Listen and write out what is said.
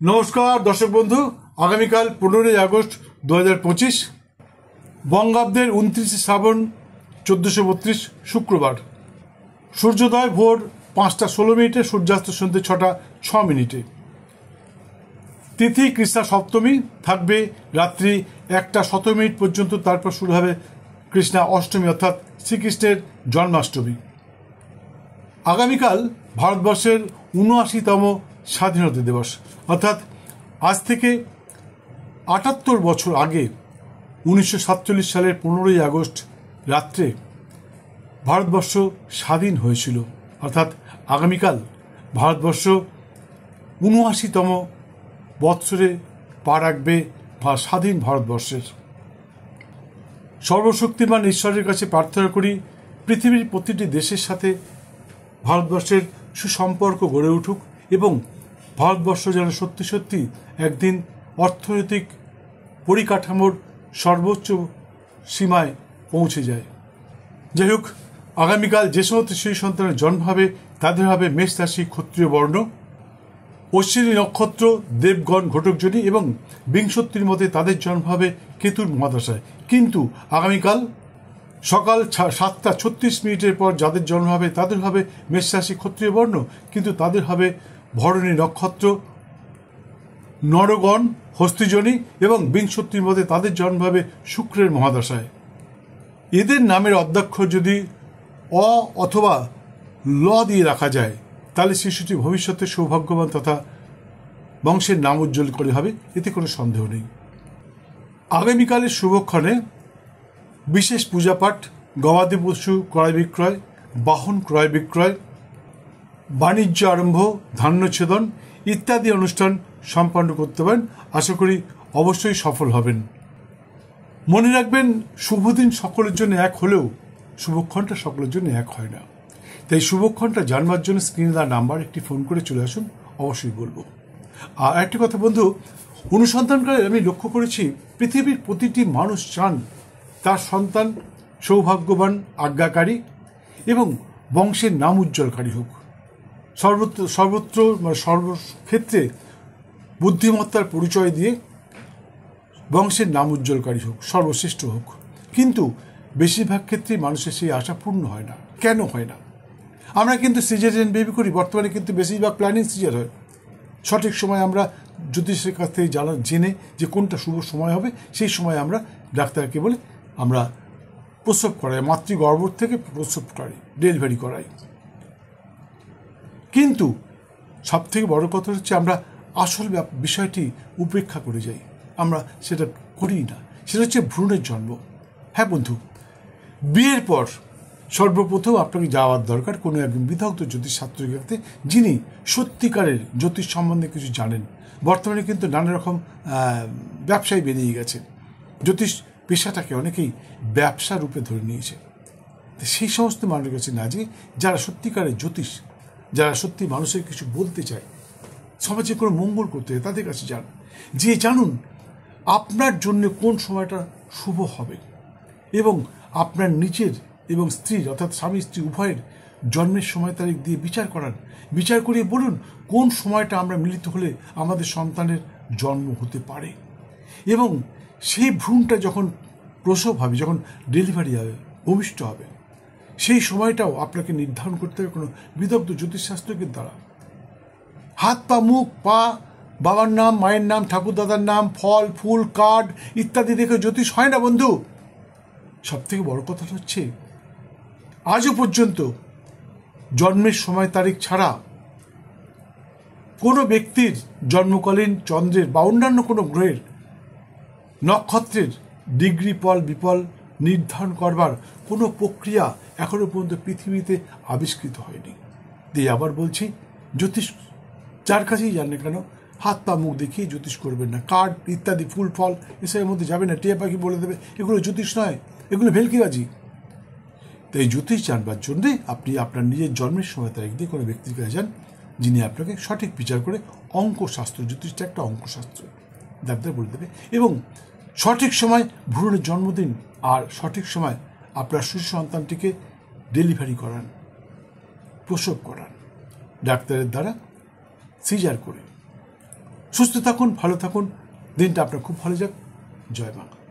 নমস্কার দর্শক বন্ধু, আগামীকাল 15ই আগস্ট 2025 বঙ্গাব্দের 29 শ্রাবণ 1432 শুক্রবার। সূর্যোদয় ভোর 5টা 16 মিনিটে, সূর্যাস্ত সন্ধ্যে 6টা 6 মিনিটে। তিথি কৃষ্ণা সপ্তমী, থাকবে রাত্রি 1টা 17 মিনিট পর্যন্ত। তারপর শুরু হবে কৃষ্ণা অষ্টমী অর্থাৎ শ্রীকৃষ্ণের জন্মাষ্টমী। আগামীকাল ভারতবর্ষের 79তম স্বাধীনতা দিবস, অর্থাৎ আজ থেকে 78 বছর আগে 1947 সালের 15ই আগস্ট রাত্রে ভারতবর্ষ স্বাধীন হয়েছিল। অর্থাৎ আগামীকাল ভারতবর্ষ 79তম বৎসরে পা রাখবে স্বাধীন ভারতবর্ষের। সর্বশক্তিমান ঈশ্বরের কাছে প্রার্থনা করি পৃথিবীর প্রতিটি দেশের সাথে ভারতবর্ষের সুসম্পর্ক গড়ে উঠুক এবং ভারতবর্ষ যেন সত্যি সত্যি একদিন অর্থনৈতিক পরিকাঠামোর সর্বোচ্চ সীমায় পৌঁছে যায়। যাই হোক, আগামীকাল যে সমস্ত শিশু সন্তানের জন্ম হবে তাদের হবে মেষ রাশি, ক্ষত্রিয় বর্ণ, অশ্বিনী নক্ষত্র, দেবগণ, ঘটকজনী এবং বিংশতির মধ্যে তাদের জন্ম হবে কেতুর মহাদশায়। কিন্তু আগামীকাল সকাল 7টা 36 মিনিটের পর যাদের জন্ম হবে তাদের হবে মেষ রাশি, ক্ষত্রিয় বর্ণ, কিন্তু তাদের হবে ভরণী নক্ষত্র, নরগণ, হস্তিজনী এবং বিংশতির মধ্যে তাদের জন্ম হবে শুক্রের মহাদশায়। এদের নামের অদ্যাক্ষর যদি অ অথবা ল দিয়ে রাখা যায় তাহলে শিশুটি ভবিষ্যতে সৌভাগ্যবান তথা বংশের নাম উজ্জ্বল করে হবে, এতে কোনো সন্দেহ নেই। আগামীকালের শুভক্ষণে বিশেষ পূজাপাঠ, গবাদি পশু ক্রয় বিক্রয়, বাহন ক্রয় বিক্রয়, বাণিজ্য আরম্ভ, ধান্যচ্ছেদন ইত্যাদি অনুষ্ঠান সম্পন্ন করতে পারেন। আশা করি অবশ্যই সফল হবেন। মনে রাখবেন, শুভদিন সকলের জন্য এক হলেও শুভক্ষণটা সকলের জন্য এক হয় না। তাই শুভক্ষণটা জানবার জন্য স্ক্রিনে দেওয়া নাম্বার একটি ফোন করে চলে আসুন, অবশ্যই বলবো। আর একটি কথা বন্ধু, অনুসন্ধানকালে আমি লক্ষ্য করেছি পৃথিবীর প্রতিটি মানুষ চান তার সন্তান সৌভাগ্যবান, আজ্ঞাকারী এবং বংশের নাম উজ্জ্বলকারী হোক। সর্বত্র সর্বক্ষেত্রে বুদ্ধিমত্তার পরিচয় দিয়ে বংশের নাম উজ্জ্বলকারী হোক, সর্বশ্রেষ্ঠ হোক। কিন্তু বেশিরভাগ ক্ষেত্রেই মানুষের সেই আশা পূর্ণ হয় না। কেন হয় না? আমরা কিন্তু সিজারিয়ান বেবি করি, বর্তমানে কিন্তু বেশিরভাগ প্ল্যানিং সিজার হয়। সঠিক সময় আমরা জ্যোতিষের কাছ থেকে জেনে যে কোনটা শুভ সময় হবে সেই সময় আমরা ডাক্তারকে বলে আমরা প্রসব করাই, মাতৃগর্ভ থেকে প্রসব করাই, ডেলিভারি করাই। কিন্তু সবথেকে বড় কথা হচ্ছে আমরা আসল বিষয়টি উপেক্ষা করে যাই, আমরা সেটা করি না। সেটা হচ্ছে ভ্রূণের জন্ম। হ্যাঁ বন্ধু, বিয়ের পর সর্বপ্রথম আপনাকে যাওয়ার দরকার কোনো একজন বিদগ্ধ জ্যোতিষ শাস্ত্রের কাছে, যিনি সত্যিকারের জ্যোতিষ সম্বন্ধে কিছু জানেন। বর্তমানে কিন্তু নানা রকম ব্যবসায় বেরিয়ে গেছে, জ্যোতিষ পেশাটাকে অনেকেই ব্যবসা রূপে ধরে নিয়েছে। সেই সমস্ত মানুষের কাছে না, যে যারা সত্যিকারের জ্যোতিষ, যারা সত্যি মানুষের কিছু বলতে চায়, সমাজে কোনো মঙ্গল করতে হয়, তাদের কাছে যান। যে জানুন আপনার জন্য কোন সময়টা শুভ হবে এবং আপনার নিজের এবং স্ত্রীর অর্থাৎ স্বামী স্ত্রী উভয়ের জন্মের সময় তারিখ দিয়ে বিচার করান। বিচার করিয়ে বলুন কোন সময়টা আমরা মিলিত হলে আমাদের সন্তানের জন্ম হতে পারে এবং সেই ভ্রূণটা যখন প্রসব হবে, যখন ডেলিভারি হবে, ভূমিষ্ঠ হবে, সেই সময়টাও আপনাকে নির্ধারণ করতে হবে কোনো বিদগ্ধ জ্যোতিষশাস্ত্রজ্ঞের দ্বারা। হাত পা, মুখ, পা, বাবার নাম, মায়ের নাম, ঠাকুর দাদার নাম, ফল ফুল, কার্ড ইত্যাদি দেখে জ্যোতিষ হয় না বন্ধু। সব থেকে বড় কথা হচ্ছে আজও পর্যন্ত জন্মের সময় তারিখ ছাড়া কোনো ব্যক্তির জন্মকালীন চন্দ্রের বা অন্যান্য কোনো গ্রহের নক্ষত্রের ডিগ্রি ফল বিফল নির্ধারণ করবার কোনো প্রক্রিয়া এখনো পর্যন্ত পৃথিবীতে আবিষ্কৃত হয়নি। দিয়ে আবার বলছি, জ্যোতিষ যার কাছেই যান না কেন, হাত পা মুখ দেখিয়ে জ্যোতিষ করবেন না। কার্ড ইত্যাদি ফুল ফল এসবের মধ্যে যাবে না, টিয়া পাখি বলে দেবে, এগুলো জ্যোতিষ নয়, এগুলো ভেলকিবাজি। তাই জ্যোতিষ জানবার জন্যে আপনি আপনার নিজের জন্মের সময় তারিখ দিয়ে কোনো ব্যক্তির কাছে যান, যিনি আপনাকে সঠিক বিচার করে অঙ্কশাস্ত্র, জ্যোতিষটা একটা অঙ্কশাস্ত্র, ডাক্তার বলে দেবে এবং সঠিক সময় ভ্রূণের জন্মদিন আর সঠিক সময় আপনার শিশু সন্তানটিকে ডেলিভারি করান, প্রসব করান ডাক্তারের দ্বারা, সিজার করে। সুস্থ থাকুন, ভালো থাকুন, দিনটা আপনার খুব ভালো যাক। জয় বাংলা।